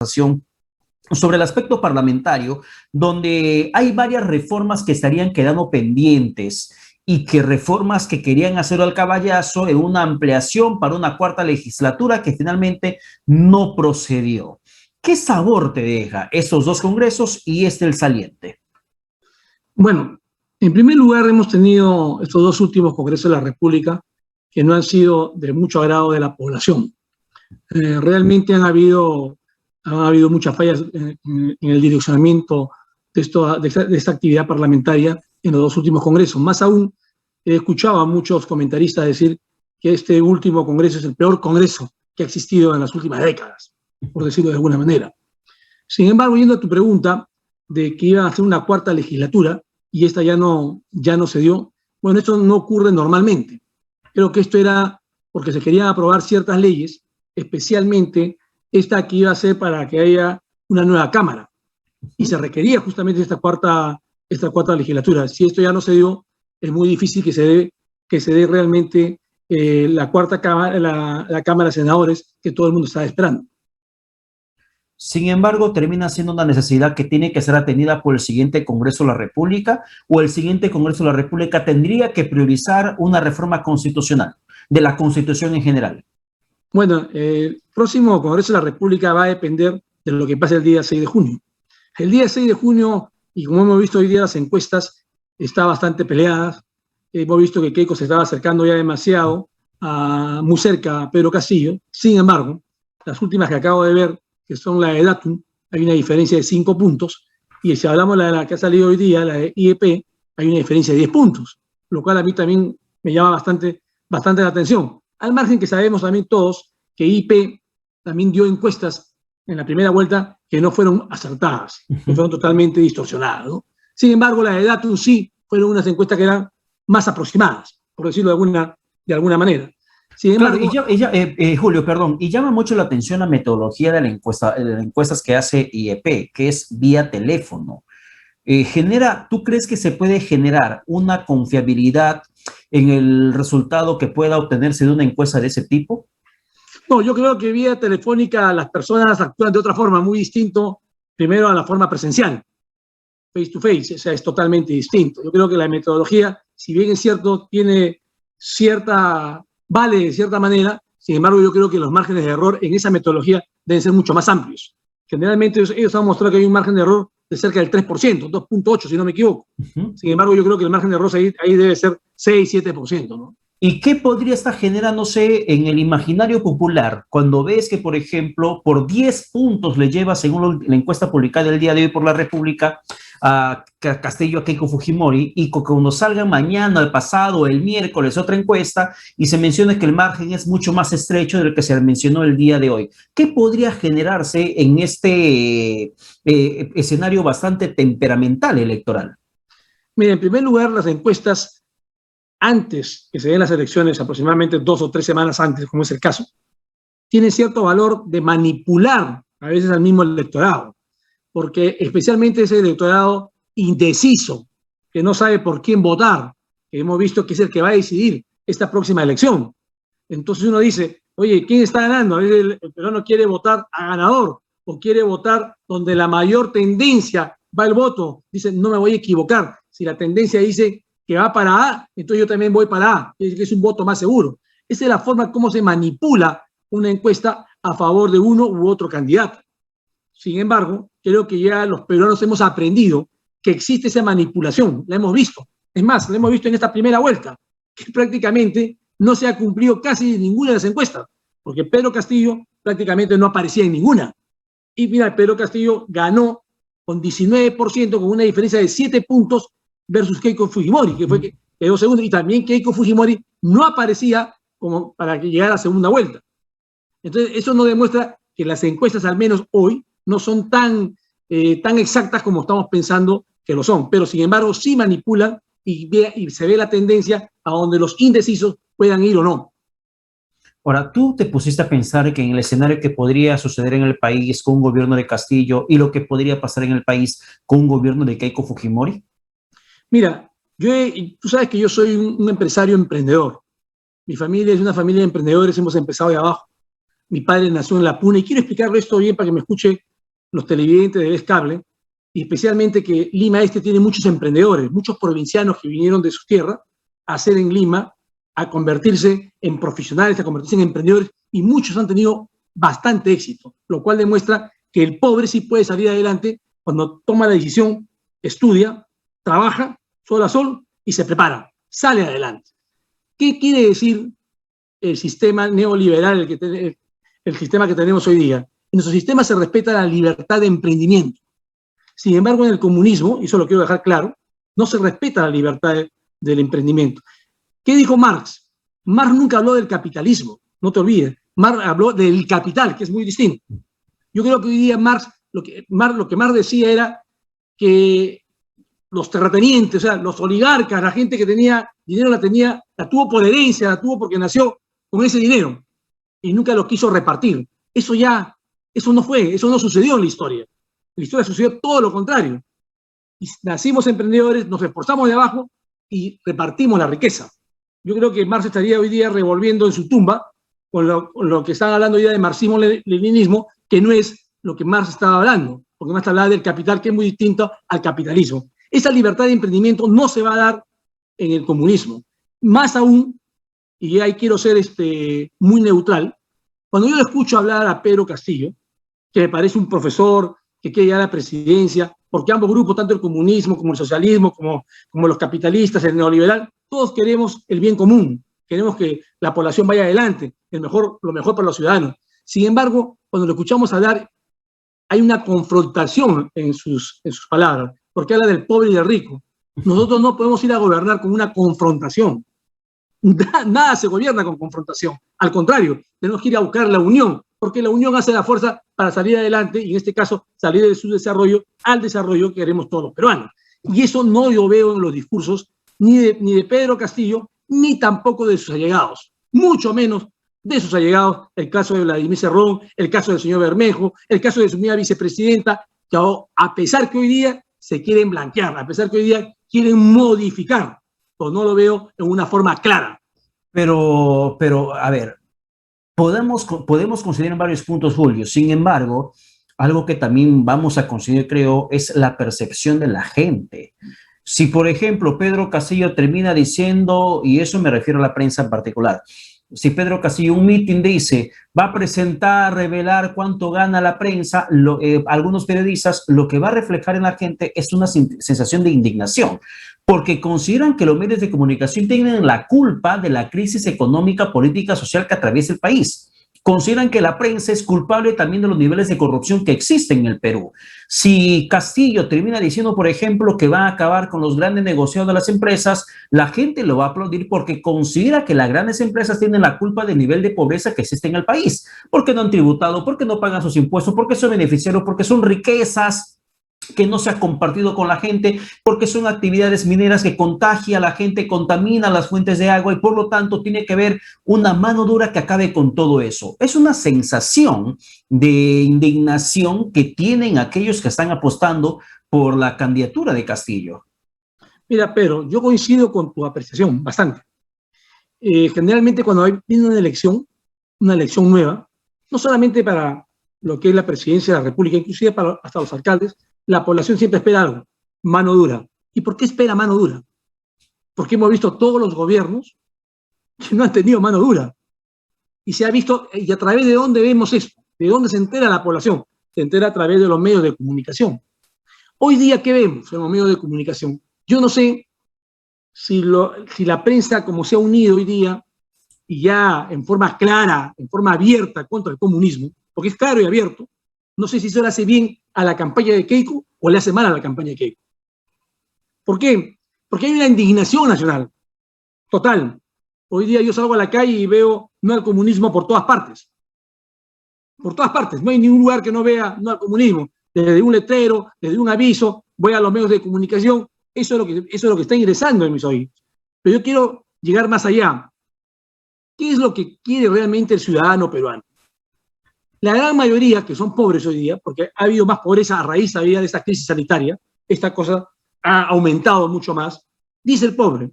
sobre el aspecto parlamentario, donde hay varias reformas que estarían quedando pendientes y que reformas que querían hacer al caballazo en una ampliación para una cuarta legislatura que finalmente no procedió. ¿Qué sabor te deja estos dos congresos y el saliente? Bueno, en primer lugar hemos tenido estos dos últimos congresos de la República que no han sido de mucho agrado de la población. Realmente han habido muchas fallas en el direccionamiento de esta actividad parlamentaria en los dos últimos congresos. Más aún, he escuchado a muchos comentaristas decir que este último congreso es el peor congreso que ha existido en las últimas décadas, por decirlo de alguna manera. Sin embargo, yendo a tu pregunta de que iban a hacer una cuarta legislatura y esta ya no se dio, bueno, esto no ocurre normalmente. Creo que esto era porque se querían aprobar ciertas leyes, especialmente esta que iba a ser para que haya una nueva Cámara. Y se requería justamente esta cuarta legislatura. Si esto ya no se dio, es muy difícil que se dé realmente la cuarta Cámara, la Cámara de Senadores que todo el mundo estaba esperando. Sin embargo, termina siendo una necesidad que tiene que ser atendida por el siguiente Congreso de la República, o el siguiente Congreso de la República tendría que priorizar una reforma constitucional, de la Constitución en general. Bueno, el próximo Congreso de la República va a depender de lo que pase el día 6 de junio. El día 6 de junio, y como hemos visto hoy día las encuestas, está bastante peleadas. Hemos visto que Keiko se estaba acercando ya demasiado, muy cerca a Pedro Castillo. Sin embargo, las últimas que acabo de ver, que son la de Datum, hay una diferencia de 5 puntos, y si hablamos de la que ha salido hoy día, la de IEP, hay una diferencia de 10 puntos, lo cual a mí también me llama bastante la atención. Al margen que sabemos también todos que IEP también dio encuestas en la primera vuelta que no fueron acertadas, que fueron totalmente distorsionadas, ¿no? Sin embargo, la de Datum sí fueron unas encuestas que eran más aproximadas, por decirlo de alguna manera. Sin embargo, Julio, perdón, y llama mucho la atención la metodología de las encuestas que hace IEP, que es vía teléfono. ¿Tú crees que se puede generar una confiabilidad en el resultado que pueda obtenerse de una encuesta de ese tipo? No, yo creo que vía telefónica las personas actúan de otra forma, muy distinto, primero a la forma presencial, face to face, o sea, es totalmente distinto. Yo creo que la metodología, si bien es cierto, vale de cierta manera, sin embargo, yo creo que los márgenes de error en esa metodología deben ser mucho más amplios. Generalmente ellos han mostrado que hay un margen de error de cerca del 3%, 2.8% si no me equivoco. Sin embargo, yo creo que el margen de error ahí debe ser 6, 7%, ¿no? ¿Y qué podría estar generándose en el imaginario popular cuando ves que, por ejemplo, por 10 puntos le lleva, según la encuesta publicada el día de hoy por la República, a Castillo, a Keiko Fujimori, y cuando salga mañana, el pasado, el miércoles, otra encuesta, y se menciona que el margen es mucho más estrecho del que se mencionó el día de hoy? ¿Qué podría generarse en este escenario bastante temperamental electoral? Mira, en primer lugar, las encuestas antes que se den las elecciones, aproximadamente 2 o 3 semanas antes, como es el caso, tienen cierto valor de manipular a veces al mismo electorado, porque especialmente ese electorado indeciso, que no sabe por quién votar, que hemos visto que es el que va a decidir esta próxima elección. Entonces uno dice, oye, ¿quién está ganando? A veces el peruano quiere votar a ganador, o quiere votar donde la mayor tendencia va el voto. Dice, no me voy a equivocar. Si la tendencia dice que va para A, entonces yo también voy para A, que es un voto más seguro. Esa es la forma como se manipula una encuesta a favor de uno u otro candidato. Sin embargo, creo que ya los peruanos hemos aprendido que existe esa manipulación, la hemos visto. Es más, la hemos visto en esta primera vuelta, que prácticamente no se ha cumplido casi ninguna de las encuestas, porque Pedro Castillo prácticamente no aparecía en ninguna. Y mira, Pedro Castillo ganó con 19%, con una diferencia de 7 puntos versus Keiko Fujimori, que fue que quedó segundo, y también Keiko Fujimori no aparecía como para que llegara a la segunda vuelta. Entonces, eso nos demuestra que las encuestas, al menos hoy, no son tan exactas como estamos pensando que lo son, pero sin embargo sí manipulan y se ve la tendencia a donde los indecisos puedan ir o no. Ahora, ¿tú te pusiste a pensar que en el escenario que podría suceder en el país con un gobierno de Castillo y lo que podría pasar en el país con un gobierno de Keiko Fujimori? Mira, tú sabes que yo soy un empresario emprendedor. Mi familia es una familia de emprendedores, hemos empezado de abajo. Mi padre nació en La Puna, y quiero explicarlo esto bien para que me escuche los televidentes de Vez Cable, y especialmente que Lima Este tiene muchos emprendedores, muchos provincianos que vinieron de su tierra a hacer en Lima, a convertirse en profesionales, a convertirse en emprendedores, y muchos han tenido bastante éxito, lo cual demuestra que el pobre sí puede salir adelante cuando toma la decisión, estudia, trabaja, sol a sol, y se prepara, sale adelante. ¿Qué quiere decir el sistema neoliberal, el sistema que tenemos hoy día? En nuestro sistema se respeta la libertad de emprendimiento. Sin embargo, en el comunismo, y eso lo quiero dejar claro, no se respeta la libertad del emprendimiento. ¿Qué dijo Marx? Marx nunca habló del capitalismo, no te olvides. Marx habló del capital, que es muy distinto. Yo creo que hoy día lo que Marx decía era que los terratenientes, o sea, los oligarcas, la gente que tenía dinero la tuvo por herencia, la tuvo porque nació con ese dinero y nunca lo quiso repartir. Eso no sucedió en la historia. En la historia sucedió todo lo contrario. Y nacimos emprendedores, nos esforzamos de abajo y repartimos la riqueza. Yo creo que Marx estaría hoy día revolviendo en su tumba con lo que están hablando hoy día de marxismo-leninismo, que no es lo que Marx estaba hablando, porque Marx hablaba del capital, que es muy distinto al capitalismo. Esa libertad de emprendimiento no se va a dar en el comunismo. Más aún, y ahí quiero ser muy neutral, cuando yo le escucho hablar a Pedro Castillo, que me parece un profesor que quiere llegar a la presidencia, porque ambos grupos, tanto el comunismo como el socialismo, como los capitalistas, el neoliberal, todos queremos el bien común, queremos que la población vaya adelante, lo mejor para los ciudadanos. Sin embargo, cuando lo escuchamos hablar, hay una confrontación en sus palabras, porque habla del pobre y del rico. Nosotros no podemos ir a gobernar con una confrontación. Nada se gobierna con confrontación. Al contrario, tenemos que ir a buscar la unión, porque la unión hace la fuerza para salir adelante, y en este caso, salir de su desarrollo al desarrollo que queremos todos los peruanos. Y eso no lo veo en los discursos ni de Pedro Castillo, ni tampoco de sus allegados, mucho menos de sus allegados, el caso de Vladimir Cerrón, el caso del señor Bermejo, el caso de su misma vicepresidenta, que a pesar que hoy día se quieren blanquear, a pesar que hoy día quieren modificar, pues no lo veo en una forma clara. Pero a ver, podemos considerar varios puntos, Julio. Sin embargo, algo que también vamos a considerar, creo, es la percepción de la gente. Si, por ejemplo, Pedro Castillo termina diciendo, y eso me refiero a la prensa en particular, si Pedro Castillo un mitin dice, va a presentar, revelar cuánto gana la prensa, algunos periodistas, lo que va a reflejar en la gente es una sensación de indignación, porque consideran que los medios de comunicación tienen la culpa de la crisis económica, política, social que atraviesa el país. Consideran que la prensa es culpable también de los niveles de corrupción que existen en el Perú. Si Castillo termina diciendo, por ejemplo, que va a acabar con los grandes negociados de las empresas, la gente lo va a aplaudir porque considera que las grandes empresas tienen la culpa del nivel de pobreza que existe en el país, porque no han tributado, porque no pagan sus impuestos, porque son beneficiarios, porque son riquezas que no se ha compartido con la gente, porque son actividades mineras que contagia a la gente, contamina las fuentes de agua y por lo tanto tiene que haber una mano dura que acabe con todo eso. Es una sensación de indignación que tienen aquellos que están apostando por la candidatura de Castillo. Mira, Pedro, yo coincido con tu apreciación bastante. Generalmente cuando viene una elección nueva, no solamente para lo que es la presidencia de la República, inclusive hasta los alcaldes, la población siempre espera algo, mano dura. ¿Y por qué espera mano dura? Porque hemos visto todos los gobiernos que no han tenido mano dura. Y se ha visto, ¿y a través de dónde vemos esto? ¿De dónde se entera la población? Se entera a través de los medios de comunicación. Hoy día, ¿qué vemos en los medios de comunicación? Yo no sé si la prensa, como se ha unido hoy día, y ya en forma clara, en forma abierta contra el comunismo, porque es claro y abierto, no sé si eso le hace bien a la campaña de Keiko o le hace mal a la campaña de Keiko. ¿Por qué? Porque hay una indignación nacional, total. Hoy día yo salgo a la calle y veo no al comunismo por todas partes. Por todas partes. No hay ningún lugar que no vea no al comunismo. Desde un letrero, desde un aviso, voy a los medios de comunicación. Eso es lo que está ingresando en mis oídos. Pero yo quiero llegar más allá. ¿Qué es lo que quiere realmente el ciudadano peruano? La gran mayoría, que son pobres hoy día, porque ha habido más pobreza a raíz de esta crisis sanitaria, esta cosa ha aumentado mucho más, dice el pobre.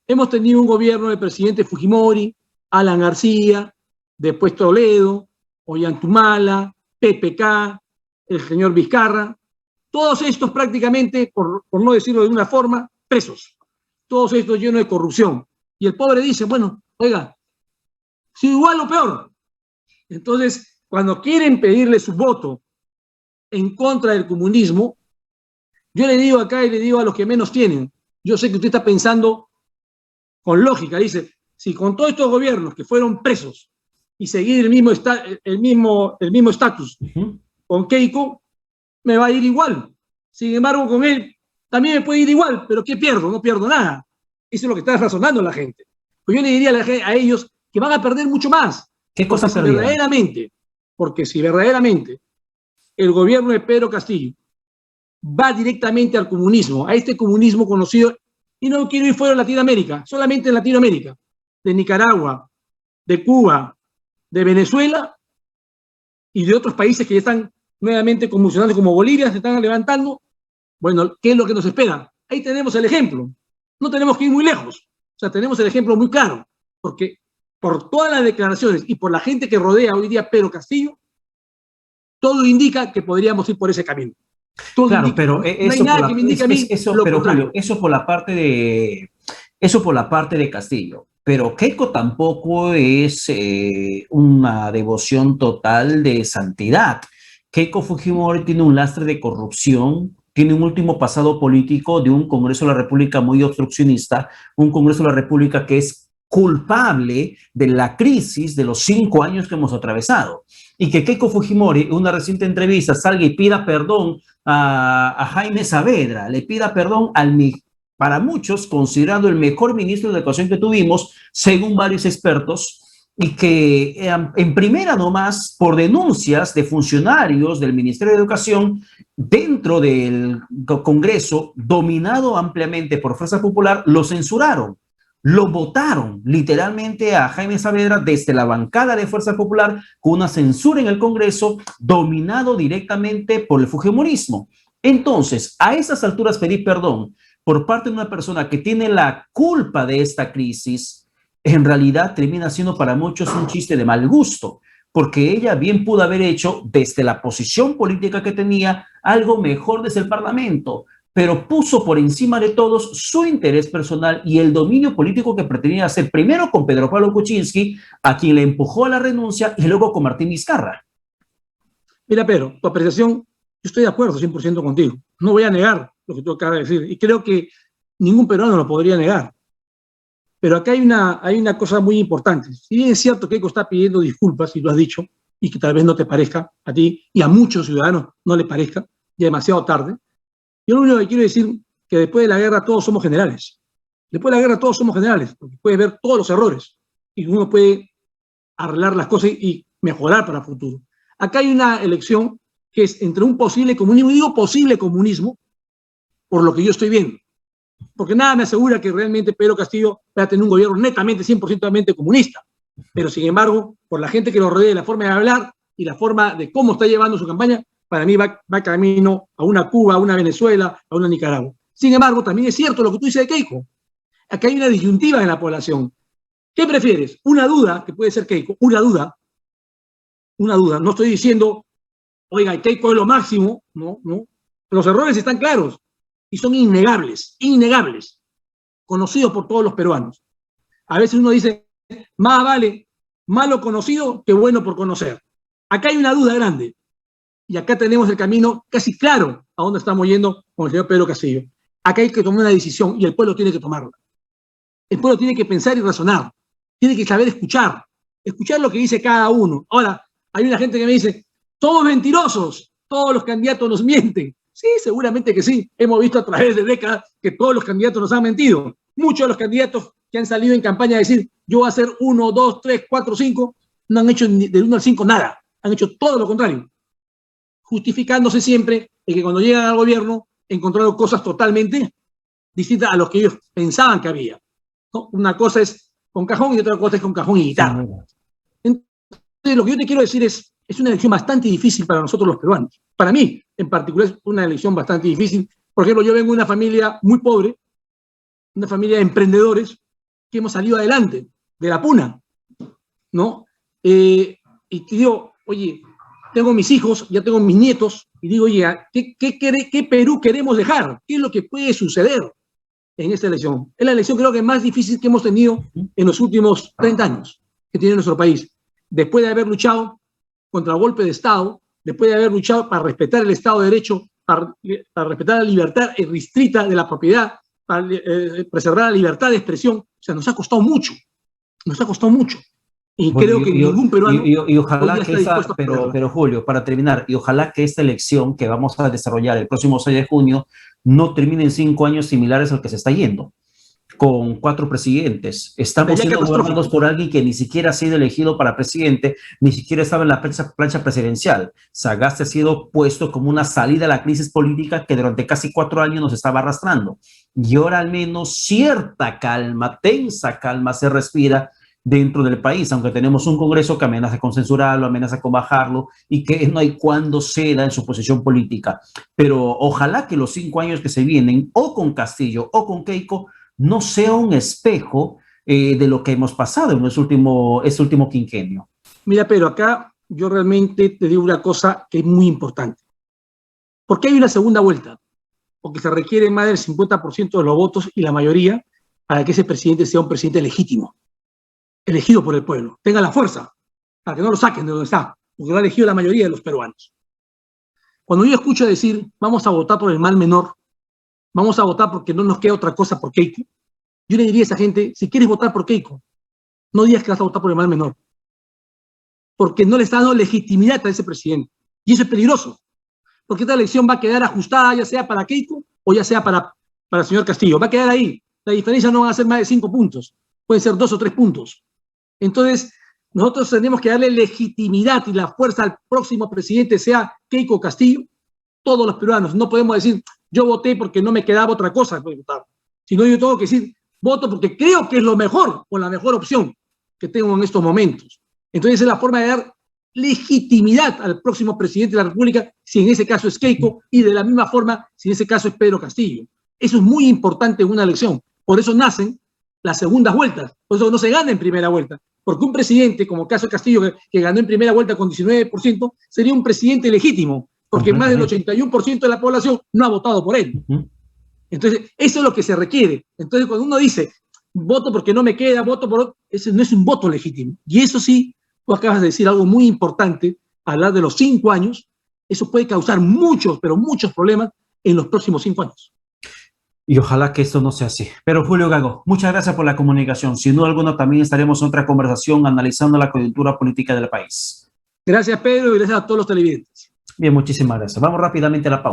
Hemos tenido un gobierno del presidente Fujimori, Alan García, después Toledo, Ollantumala, PPK, el señor Vizcarra, todos estos prácticamente, por no decirlo de una forma, presos. Todos estos llenos de corrupción. Y el pobre dice, bueno, oiga, si igual o peor. Entonces, cuando quieren pedirle su voto en contra del comunismo, yo le digo acá y le digo a los que menos tienen, yo sé que usted está pensando con lógica, dice, si con todos estos gobiernos que fueron presos y seguir el mismo estatus con Keiko, me va a ir igual. Sin embargo, con él también me puede ir igual, pero ¿qué pierdo? No pierdo nada. Eso es lo que está razonando la gente. Pues yo le diría a ellos que van a perder mucho más. ¿Qué cosa Porque si verdaderamente el gobierno de Pedro Castillo va directamente al comunismo, a este comunismo conocido, y no quiero ir fuera de Latinoamérica, solamente en Latinoamérica, de Nicaragua, de Cuba, de Venezuela y de otros países que ya están nuevamente convulsionando, como Bolivia, se están levantando. Bueno, ¿qué es lo que nos espera? Ahí tenemos el ejemplo. No tenemos que ir muy lejos. O sea, tenemos el ejemplo muy claro, porque por todas las declaraciones y por la gente que rodea hoy día a Pedro Castillo, todo indica que podríamos ir por ese camino. Todo claro, indica, pero no hay nada que me indique a mí lo pero contrario. Julio, eso por la parte de Castillo. Pero Keiko tampoco es una devoción total de santidad. Keiko Fujimori tiene un lastre de corrupción, tiene un último pasado político de un Congreso de la República muy obstruccionista, un Congreso de la República que es culpable de la crisis de los 5 años que hemos atravesado. Y que Keiko Fujimori, en una reciente entrevista, salga y pida perdón a Jaime Saavedra, le pida perdón para muchos considerado el mejor ministro de Educación que tuvimos, según varios expertos, y que en primera nomás, por denuncias de funcionarios del Ministerio de Educación, dentro del Congreso, dominado ampliamente por Fuerza Popular, lo censuraron. Lo votaron literalmente a Jaime Saavedra desde la bancada de Fuerza Popular con una censura en el Congreso dominado directamente por el fujimorismo. Entonces, a esas alturas pedir perdón por parte de una persona que tiene la culpa de esta crisis, en realidad termina siendo para muchos un chiste de mal gusto, porque ella bien pudo haber hecho desde la posición política que tenía algo mejor desde el Parlamento, pero puso por encima de todos su interés personal y el dominio político que pretendía hacer primero con Pedro Pablo Kuczynski, a quien le empujó a la renuncia, y luego con Martín Vizcarra. Mira, Pedro, tu apreciación, yo estoy de acuerdo 100% contigo. No voy a negar lo que tú acabas de decir, y creo que ningún peruano lo podría negar. Pero acá hay una cosa muy importante. Si bien es cierto que Keiko está pidiendo disculpas, y lo has dicho, y que tal vez no te parezca a ti y a muchos ciudadanos no les parezca, ya demasiado tarde, yo lo único que quiero decir es que después de la guerra todos somos generales. Después de la guerra todos somos generales, porque puedes ver todos los errores y uno puede arreglar las cosas y mejorar para el futuro. Acá hay una elección que es entre un posible comunismo, y digo posible comunismo, por lo que yo estoy viendo, porque nada me asegura que realmente Pedro Castillo va a tener un gobierno netamente, 100% comunista, pero sin embargo, por la gente que lo rodea, la forma de hablar y la forma de cómo está llevando su campaña, para mí va camino a una Cuba, a una Venezuela, a una Nicaragua. Sin embargo, también es cierto lo que tú dices de Keiko. Acá hay una disyuntiva en la población. ¿Qué prefieres? Una duda, que puede ser Keiko, una duda. No estoy diciendo, oiga, Keiko es lo máximo, no. Los errores están claros y son innegables, conocidos por todos los peruanos. A veces uno dice, más vale malo conocido que bueno por conocer. Acá hay una duda grande. Y acá tenemos el camino casi claro a dónde estamos yendo con el señor Pedro Castillo. Acá hay que tomar una decisión y el pueblo tiene que tomarla. El pueblo tiene que pensar y razonar. Tiene que saber escuchar lo que dice cada uno. Ahora, hay una gente que me dice, somos mentirosos, todos los candidatos nos mienten. Sí, seguramente que sí. Hemos visto a través de décadas que todos los candidatos nos han mentido. Muchos de los candidatos que han salido en campaña a decir, yo voy a hacer 1, 2, 3, 4, 5, no han hecho del 1 al 5 nada. Han hecho todo lo contrario, justificándose siempre en que cuando llegan al gobierno encontraron cosas totalmente distintas a lo que ellos pensaban que había, ¿no? Una cosa es con cajón y otra cosa es con cajón y guitarra. Entonces, lo que yo te quiero decir es una elección bastante difícil para nosotros los peruanos. Para mí, en particular, es una elección bastante difícil. Por ejemplo, yo vengo de una familia muy pobre, una familia de emprendedores que hemos salido adelante, de la puna, ¿no? Y te digo, oye, tengo mis hijos, ya tengo mis nietos, y digo, oye, ¿qué Perú queremos dejar? ¿Qué es lo que puede suceder en esta elección? Es la elección creo que más difícil que hemos tenido en los últimos 30 años que tiene nuestro país. Después de haber luchado contra el golpe de Estado, después de haber luchado para respetar el Estado de Derecho, para respetar la libertad restricta de la propiedad, para preservar la libertad de expresión, o sea, nos ha costado mucho. Y bueno, creo que ningún peruano y ojalá que esa, dispuesto a perderla. pero Julio, para terminar, y ojalá que esta elección que vamos a desarrollar el próximo 6 de junio no termine en 5 años similares al que se está yendo, con 4 presidentes. Estamos siendo gobernados por alguien que ni siquiera ha sido elegido para presidente, ni siquiera estaba en la plancha presidencial. Sagasti ha sido puesto como una salida a la crisis política que durante casi 4 años nos estaba arrastrando. Y ahora al menos cierta calma, tensa calma se respira dentro del país, aunque tenemos un Congreso que amenaza con censurarlo, amenaza con bajarlo y que no hay cuándo ceda en su posición política. Pero ojalá que los 5 años que se vienen, o con Castillo o con Keiko, no sea un espejo de lo que hemos pasado en este último quinquenio. Mira, pero acá yo realmente te digo una cosa que es muy importante. ¿Por qué hay una segunda vuelta? Porque se requiere más del 50% de los votos y la mayoría para que ese presidente sea un presidente legítimo, elegido por el pueblo, tenga la fuerza, para que no lo saquen de donde está, porque lo ha elegido la mayoría de los peruanos. Cuando yo escucho decir, vamos a votar por el mal menor, vamos a votar porque no nos queda otra cosa por Keiko, yo le diría a esa gente, si quieres votar por Keiko, no digas que vas a votar por el mal menor, porque no le está dando legitimidad a ese presidente, y eso es peligroso, porque esta elección va a quedar ajustada ya sea para Keiko o ya sea para el señor Castillo, va a quedar ahí, la diferencia no va a ser más de 5 puntos, pueden ser 2 o 3 puntos. Entonces, nosotros tenemos que darle legitimidad y la fuerza al próximo presidente, sea Keiko o Castillo, todos los peruanos. No podemos decir, yo voté porque no me quedaba otra cosa, sino yo tengo que decir, voto porque creo que es lo mejor o la mejor opción que tengo en estos momentos. Entonces, es la forma de dar legitimidad al próximo presidente de la República, si en ese caso es Keiko, y de la misma forma, si en ese caso es Pedro Castillo. Eso es muy importante en una elección. Por eso nacen las segundas vueltas. Por eso no se gana en primera vuelta. Porque un presidente, como el caso de Castillo, que ganó en primera vuelta con 19%, sería un presidente legítimo, porque más del 81% de la población no ha votado por él. Entonces, eso es lo que se requiere. Entonces, cuando uno dice, voto porque no me queda, voto por otro, ese no es un voto legítimo. Y eso sí, tú acabas de decir algo muy importante, hablar de los 5 años, eso puede causar muchos, pero muchos problemas en los próximos 5 años. Y ojalá que esto no sea así. Pero Julio Gago, muchas gracias por la comunicación. Sin duda alguna también estaremos en otra conversación analizando la coyuntura política del país. Gracias, Pedro, y gracias a todos los televidentes. Bien, muchísimas gracias. Vamos rápidamente a la pausa.